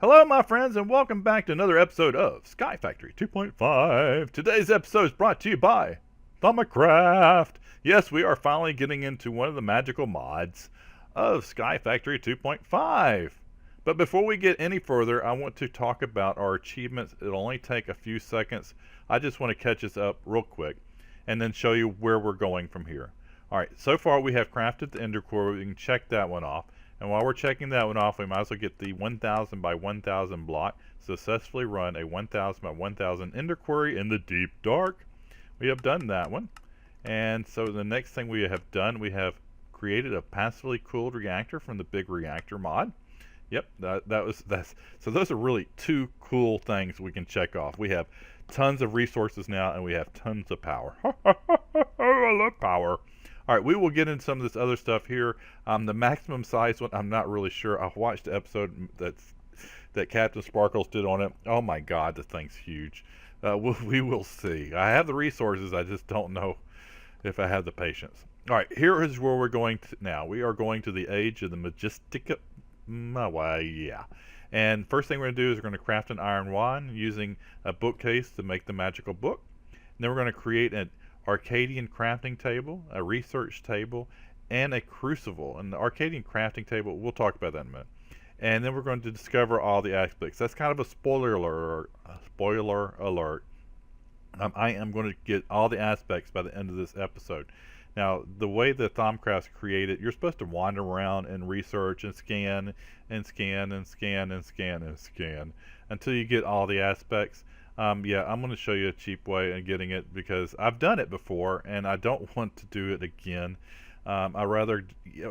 Hello, my friends, and welcome back to another episode of Sky Factory 2.5. Today's episode is brought to you by Thaumcraft. Yes, we are finally getting into one of the magical mods of Sky Factory 2.5. But before we get any further, I want to talk about our achievements. It'll only take a few seconds. I just want to catch us up real quick and then show you where we're going from here. Alright, so far we have crafted the ender core. We can check that one off. And while we're checking that one off, we might as well get the 1000 by 1000 block. Successfully run a 1000 by 1000 ender query in the deep dark. We have done that one. And so the next thing we have done, we have created a passively cooled reactor from the big reactor mod. Yep, so those are really two cool things we can check off. We have tons of resources now, and we have tons of power. I love power. All right, we will get into some of this other stuff here. The maximum size one, I'm not really sure. I watched the episode that Captain Sparkles did on it. Oh my God, the thing's huge. We will see. I have the resources. I just don't know if I have the patience. All right, here is where we're going to now. We are going to the age of the majestic. Yeah. And first thing we're going to do is we're going to craft an iron wand using a bookcase to make the magical book. And then we're going to create an Arcane crafting table, a research table, and a crucible. And the Arcane crafting table, we'll talk about that in a minute. And then we're going to discover all the aspects. That's kind of a spoiler alert. I am going to get all the aspects by the end of this episode. Now, the way the Thaumcraft's created, you're supposed to wander around and research and scan and scan and scan and scan and scan until you get all the aspects. Yeah, I'm going to show you a cheap way of getting it because I've done it before and I don't want to do it again. I rather,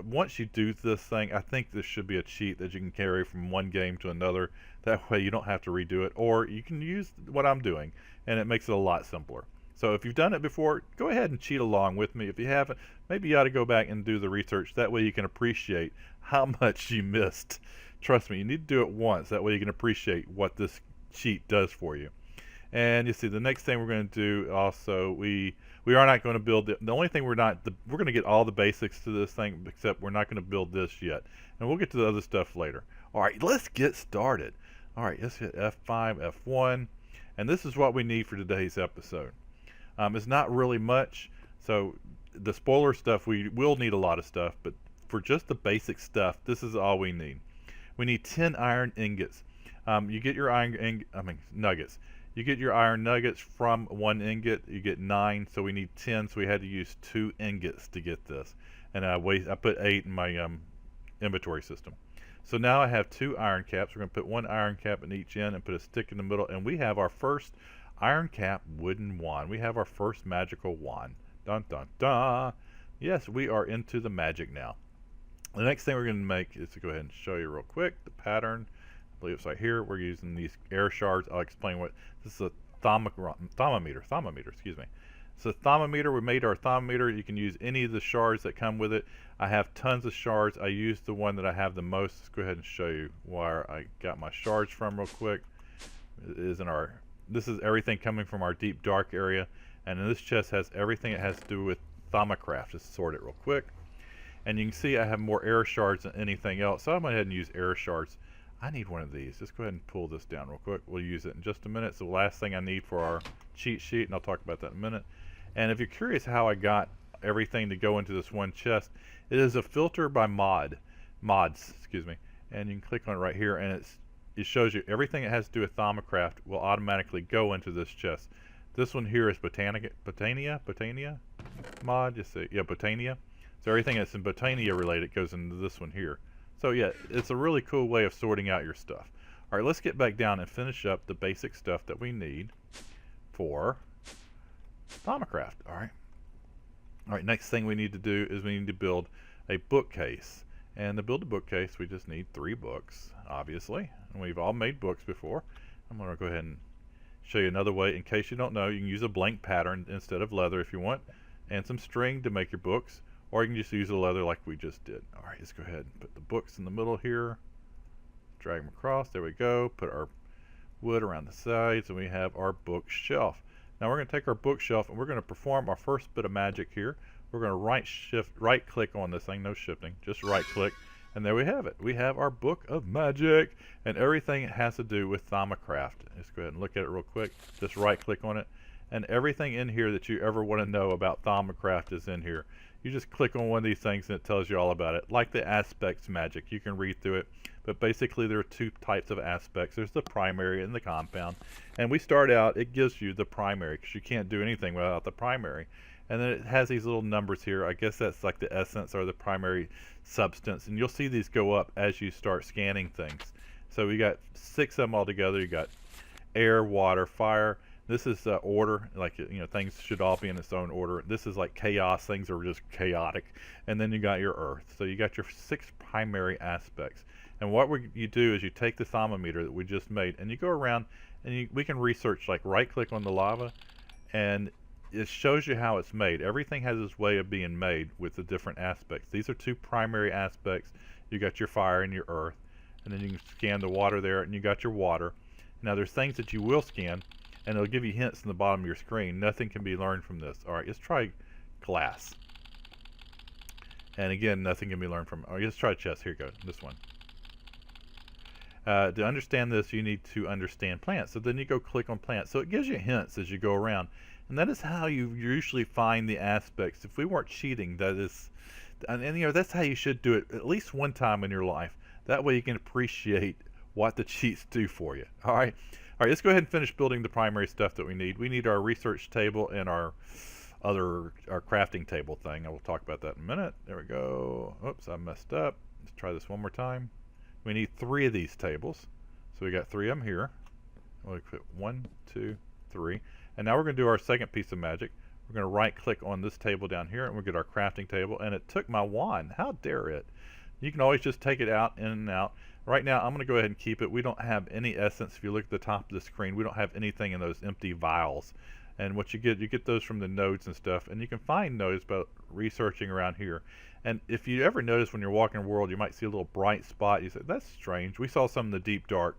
once you do this thing, I think this should be a cheat that you can carry from one game to another. That way you don't have to redo it, or you can use what I'm doing and it makes it a lot simpler. So if you've done it before, go ahead and cheat along with me. If you haven't, maybe you ought to go back and do the research. That way you can appreciate how much you missed. Trust me, you need to do it once. That way you can appreciate what this cheat does for you. And you see, the next thing we're going to do also, we are not going to build the only thing we're going to get all the basics to this thing, except we're not going to build this yet. And we'll get to the other stuff later. All right, let's get started. All right, let's hit F5, F1. And this is what we need for today's episode. It's not really much, so the spoiler stuff, we will need a lot of stuff, but for just the basic stuff, this is all we need. We need 10 iron ingots. You get your nuggets. You get your iron nuggets from 1 ingot. You get 9, so we need 10, so we had to use 2 ingots to get this. And I put 8 in my inventory system. So now I have 2 iron caps. We're going to put 1 iron cap in each end and put a stick in the middle, and we have our first iron cap wooden wand. We have our first magical wand. Dun dun dun. Yes, we are into the magic now. The next thing we're going to make is to go ahead and show you real quick the pattern. I believe it's right here. We're using these air shards. I'll explain what this is. A thermometer, excuse me. It's a thermometer. We made our thermometer. You can use any of the shards that come with it. I have tons of shards. I use the one that I have the most. Let's go ahead and show you where I got my shards from real quick. This is everything coming from our deep dark area, and in this chest has everything it has to do with Thaumcraft. Just sort it real quick, and you can see I have more air shards than anything else, so I'm going to go ahead and use air shards. I need one of these. Just go ahead and pull this down real quick. We'll use it in just a minute. It's the last thing I need for our cheat sheet, and I'll talk about that in a minute. And if you're curious how I got everything to go into this one chest, it is a filter by mods, excuse me, and you can click on it right here, and it shows you everything that has to do with Thaumcraft will automatically go into this chest. This one here is Botania mod. Just say, yeah, Botania. So everything that's in Botania related goes into this one here. So yeah, it's a really cool way of sorting out your stuff. All right, let's get back down and finish up the basic stuff that we need for Thaumcraft. All right. Next thing we need to do is we need to build a bookcase. And to build a bookcase, we just need 3 books, obviously. And we've all made books before. I'm going to go ahead and show you another way. In case you don't know, you can use a blank pattern instead of leather if you want, and some string to make your books, or you can just use the leather like we just did. All right, let's go ahead and put the books in the middle here. Drag them across. There we go. Put our wood around the sides, and we have our bookshelf. Now we're going to take our bookshelf, and we're going to perform our first bit of magic here. We're going to right click on this thing, no shifting, just right click, And there we have it. We have our book of magic, and everything has to do with Thaumcraft. Let's go ahead and look at it real quick. Just right click on it, and everything in here that you ever want to know about Thaumcraft is in here. You just click on one of these things and it tells you all about it. Like the aspects magic, you can read through it, but basically there are two types of aspects. There's the primary and the compound, and we start out, it gives you the primary because you can't do anything without the primary. And then it has these little numbers here. I guess that's like the essence or the primary substance, and you'll see these go up as you start scanning things. So we got 6 of them all together. You got air, water, fire. This is order, like, you know, things should all be in its own order. This is like chaos, things are just chaotic. And then you got your earth. So you got your 6 primary aspects. And what you do is you take the thermometer that we just made and you go around and we can research, like right click on the lava, and it shows you how it's made. Everything has its way of being made with the different aspects. These are 2 primary aspects. You got your fire and your earth, and then you can scan the water there, and you got your water. Now there's things that you will scan, and it'll give you hints in the bottom of your screen. Nothing can be learned from this. All right, let's try glass. And again, nothing can be learned from. Oh, let's try chest. Here you go. This one. To understand this, you need to understand plants. So then you go click on plants. So it gives you hints as you go around. And that is how you usually find the aspects. If we weren't cheating, that is, and you know, that's how you should do it at least one time in your life. That way you can appreciate what the cheats do for you. All right, let's go ahead and finish building the primary stuff that we need. We need our research table and our crafting table thing. I will talk about that in a minute. There we go. Oops, I messed up. Let's try this one more time. We need 3 of these tables. So we got 3 of them here. We'll put 1, 2, 3. And now we're going to do our second piece of magic. We're going to right click on this table down here and we'll get our crafting table. And it took my wand. How dare it? You can always just take it out, in and out. Right now I'm going to go ahead and keep it. We don't have any essence. If you look at the top of the screen, we don't have anything in those empty vials. And what you get those from the nodes and stuff. And you can find nodes by researching around here. And if you ever notice when you're walking the world, you might see a little bright spot. You say, that's strange. We saw some in the deep dark.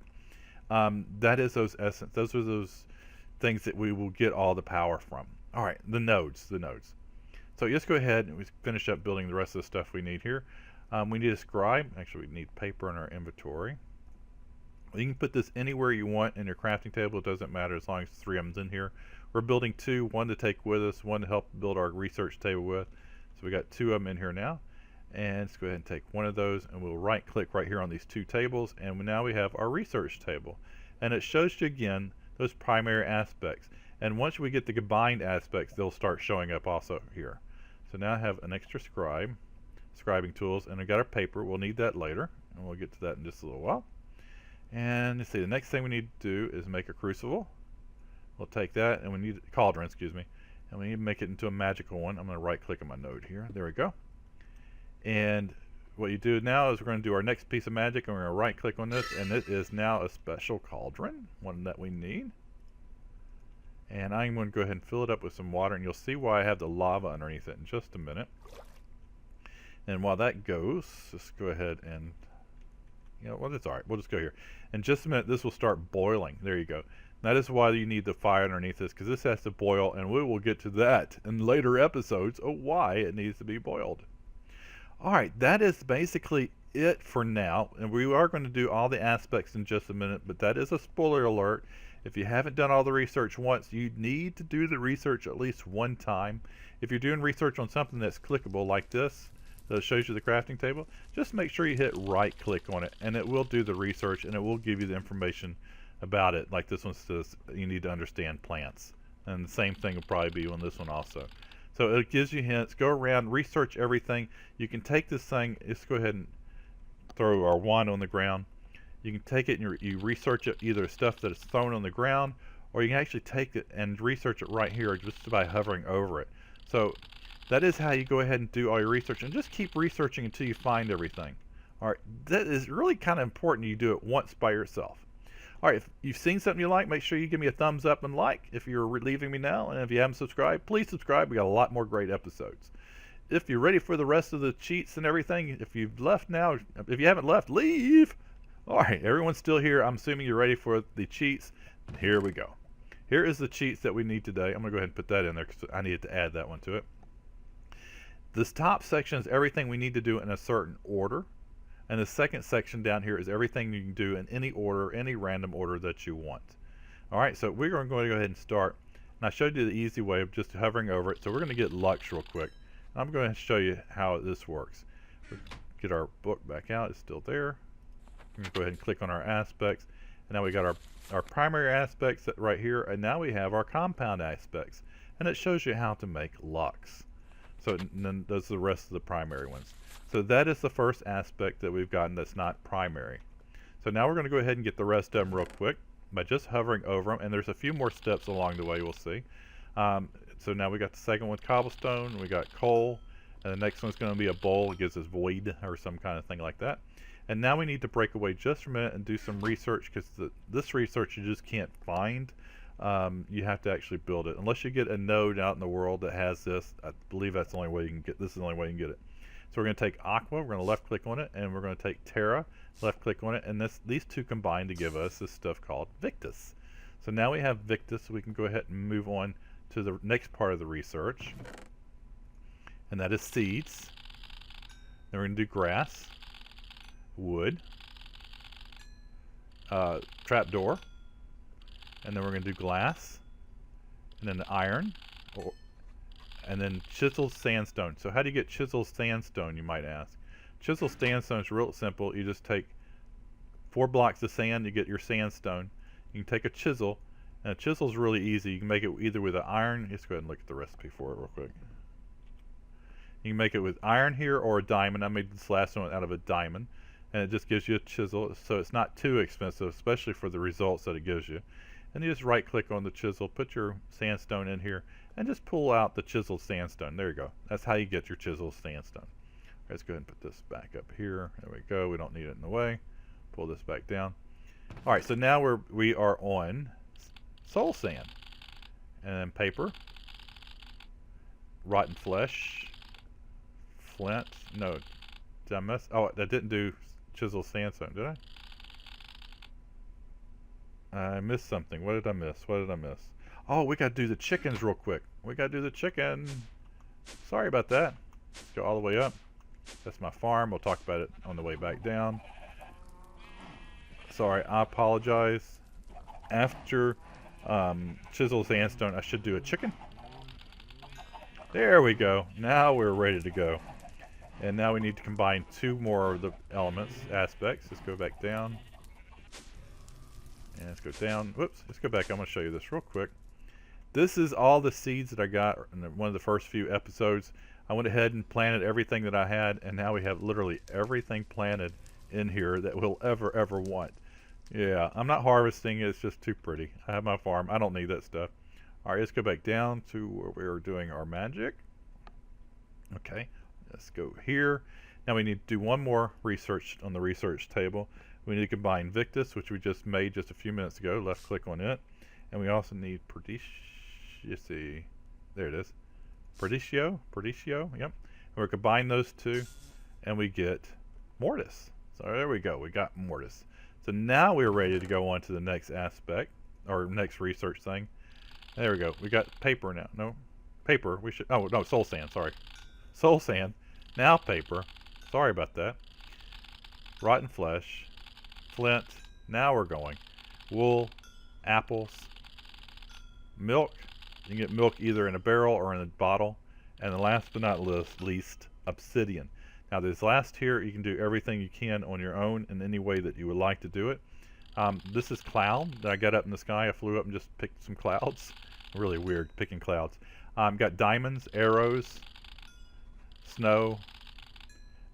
That is those essence. Those are those things that we will get all the power from. All right, the nodes. So let's go ahead and we finish up building the rest of the stuff we need here. We need a scribe. Actually, we need paper in our inventory. You can put this anywhere you want in your crafting table. It doesn't matter as long as 3 of them's in here. We're building 2, one to take with us, one to help build our research table with. So we got 2 of them in here now. And let's go ahead and take one of those, and we'll right click right here on these 2 tables, and now we have our research table. And it shows you again those primary aspects. And once we get the combined aspects, they'll start showing up also here. So now I have an extra scribing tools, and I've got our paper. We'll need that later, and we'll get to that in just a little while. And let's see, the next thing we need to do is make a crucible. We'll take that, and we need cauldron, excuse me, and we need to make it into a magical one. I'm going to right click on my node here. There we go. And what you do now is we're going to do our next piece of magic, and we're going to right click on this, and it is now a special cauldron, one that we need. And I'm going to go ahead and fill it up with some water, and you'll see why I have the lava underneath it in just a minute. And while that goes, just go ahead and, you know, well, that's all right. We'll just go here. In just a minute, this will start boiling. There you go. That is why you need the fire underneath this, because this has to boil, and we will get to that in later episodes of why it needs to be boiled. Alright, that is basically it for now, and we are going to do all the aspects in just a minute, but that is a spoiler alert. If you haven't done all the research once, you need to do the research at least one time. If you're doing research on something that's clickable like this, that shows you the crafting table, just make sure you hit right click on it, and it will do the research, and it will give you the information about it. Like this one says, you need to understand plants, and the same thing will probably be on this one also. So it gives you hints. Go around, research everything. You can take this thing, let's go ahead and throw our wand on the ground. You can take it and you research it, either stuff that is thrown on the ground, or you can actually take it and research it right here just by hovering over it. So that is how you go ahead and do all your research, and just keep researching until you find everything. Alright, that is really kind of important you do it once by yourself. Alright, if you've seen something you like, make sure you give me a thumbs up and like if you're leaving me now, and if you haven't subscribed, please subscribe. We got a lot more great episodes. If you're ready for the rest of the cheats and everything, if you've left now, if you haven't left, leave! Alright, everyone's still here. I'm assuming you're ready for the cheats. Here we go. Here is the cheats that we need today. I'm going to go ahead and put that in there because I needed to add that one to it. This top section is everything we need to do in a certain order. And the second section down here is everything you can do in any order, any random order that you want. Alright, so we're going to go ahead and start. And I showed you the easy way of just hovering over it. So we're going to get Lux real quick. I'm going to show you how this works. Get our book back out. It's still there. I'm going to go ahead and click on our aspects. And now we got our primary aspects right here. And now we have our compound aspects. And it shows you how to make Lux. So then those are the rest of the primary ones. So that is the first aspect that we've gotten that's not primary. So now we're going to go ahead and get the rest of them real quick by just hovering over them. And there's a few more steps along the way we'll see. So now we got the second one, cobblestone. We got coal. And the next one's going to be a bowl. It gives us void or some kind of thing like that. And now we need to break away just for a minute and do some research, because this research you just can't find. You have to actually build it. Unless you get a node out in the world that has this, I believe that's the only way you can get this. Is the only way you can get it. So we're going to take Aqua, we're going to left click on it, and we're going to take Terra, left click on it, and these two combine to give us this stuff called Victus. So now we have Victus, so we can go ahead and move on to the next part of the research, and that is seeds. Then we're going to do grass, wood, trapdoor, and then we're going to do glass, and then the iron, and then chiseled sandstone. So how do you get chiseled sandstone, you might ask? Chiseled sandstone is real simple. You just take 4 blocks of sand, you get your sandstone. You can take a chisel, and a chisel is really easy. You can make it either with an iron. Let's go ahead and look at the recipe for it real quick. You can make it with iron here or a diamond. I made this last one out of a diamond, and it just gives you a chisel, so it's not too expensive, especially for the results that it gives you. And you just right click on the chisel, put your sandstone in here, and just pull out the chiseled sandstone. There you go. That's how you get your chiseled sandstone. Let's go ahead and put this back up here. There we go. We don't need it in the way. Pull this back down. Alright, so now we are on soul sand. And then paper. Rotten flesh. Flint. No. Did I miss? Oh, I didn't do chiseled sandstone, did I? I missed something. What did I miss? What did I miss? Oh, we got to do the chickens real quick. We got to do the chicken. Sorry about that. Let's go all the way up. That's my farm. We'll talk about it on the way back down. Sorry, I apologize. After chisel sandstone, I should do a chicken. There we go. Now we're ready to go. And now we need to combine 2 more of the elements, aspects. Let's go back down. And let's go down. Whoops, let's go back. I'm going to show you this real quick. This is all the seeds that I got in one of the first few episodes. I went ahead and planted everything that I had, and now we have literally everything planted in here that we'll ever want. Yeah, I'm not harvesting it. It's just too pretty. I have my farm. I don't need that stuff. Alright, let's go back down to where we were doing our magic. Okay, let's go here. Now we need to do one more research on the research table. We need to combine Victus, which we just made just a few minutes ago. Left click on it. And we also need you see, there it is. Perdicio, yep. And we're combine those two, and we get Mortis. So there we go, we got Mortis. So now we're ready to go on to the next aspect, or next research thing. There we go, we got paper now. No, paper, we should, oh no, soul sand, sorry. Soul sand, now paper. Sorry about that. Rotten flesh, flint, now we're going. Wool, apples, milk. You can get milk either in a barrel or in a bottle. And then last but not least, obsidian. Now this last here, you can do everything you can on your own in any way that you would like to do it. This is cloud that I got up in the sky. I flew up and just picked some clouds. Really weird picking clouds. Got diamonds, arrows, snow.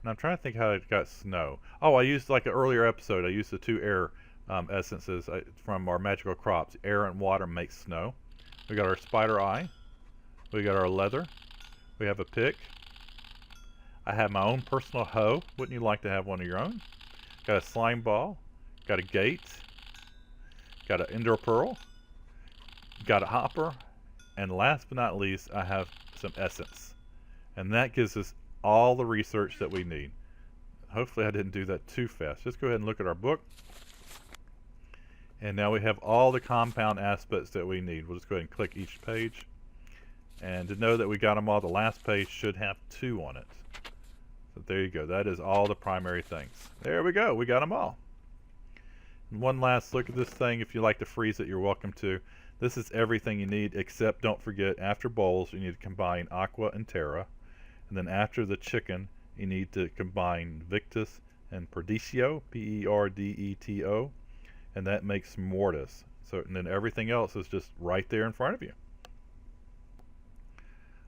And I'm trying to think how I got snow. Oh, I used, like an earlier episode, I used the 2 air essences from our magical crops. Air and water makes snow. We got our spider eye. We got our leather. We have a pick. I have my own personal hoe. Wouldn't you like to have one of your own? Got a slime ball. Got a gate. Got an ender pearl. Got a hopper. And last but not least, I have some essence. And that gives us all the research that we need. Hopefully I didn't do that too fast. Let's go ahead and look at our book. And now we have all the compound aspects that we need. We'll just go ahead and click each page. And to know that we got them all, the last page should have 2 on it. So there you go. That is all the primary things. There we go. We got them all. And one last look at this thing. If you like to freeze it, you're welcome to. This is everything you need, except don't forget, after bowls, you need to combine aqua and terra. And then after the chicken, you need to combine victus and perdicio, P-E-R-D-E-T-O. And that makes mortis. So, and then everything else is just right there in front of you.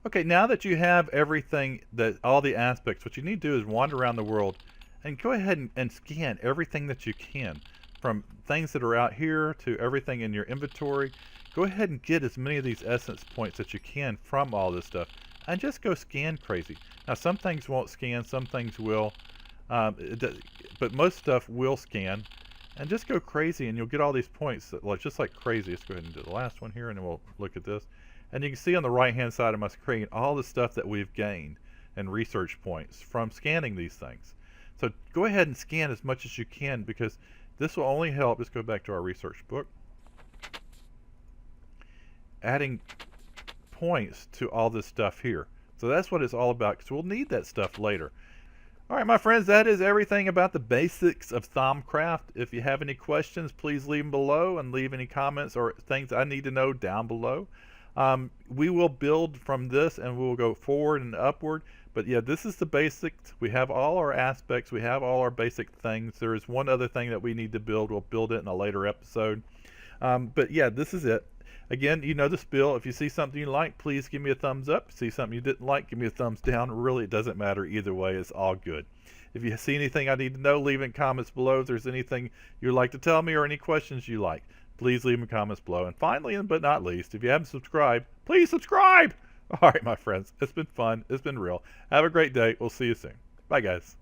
Okay, now that you have everything, all the aspects, what you need to do is wander around the world and go ahead and scan everything that you can. From things that are out here to everything in your inventory. Go ahead and get as many of these essence points that you can from all this stuff. And just go scan crazy. Now some things won't scan, some things will. But most stuff will scan. And just go crazy and you'll get all these points just like crazy. Let's go ahead and do the last one here and then we'll look at this. And you can see on the right hand side of my screen all the stuff that we've gained and research points from scanning these things. So go ahead and scan as much as you can because this will only help. Let's go back to our research book. Adding points to all this stuff here. So that's what it's all about because we'll need that stuff later. Alright my friends, that is everything about the basics of Thaumcraft. If you have any questions, please leave them below and leave any comments or things I need to know down below. We will build from this and we'll go forward and upward. But yeah, this is the basics. We have all our aspects. We have all our basic things. There is one other thing that we need to build. We'll build it in a later episode. But yeah, this is it. Again, you know the spiel. If you see something you like, please give me a thumbs up. See something you didn't like, give me a thumbs down. Really, it doesn't matter either way. It's all good. If you see anything I need to know, leave it in comments below. If there's anything you'd like to tell me or any questions you like, please leave them in comments below. And finally, but not least, if you haven't subscribed, please subscribe. All right, my friends. It's been fun. It's been real. Have a great day. We'll see you soon. Bye, guys.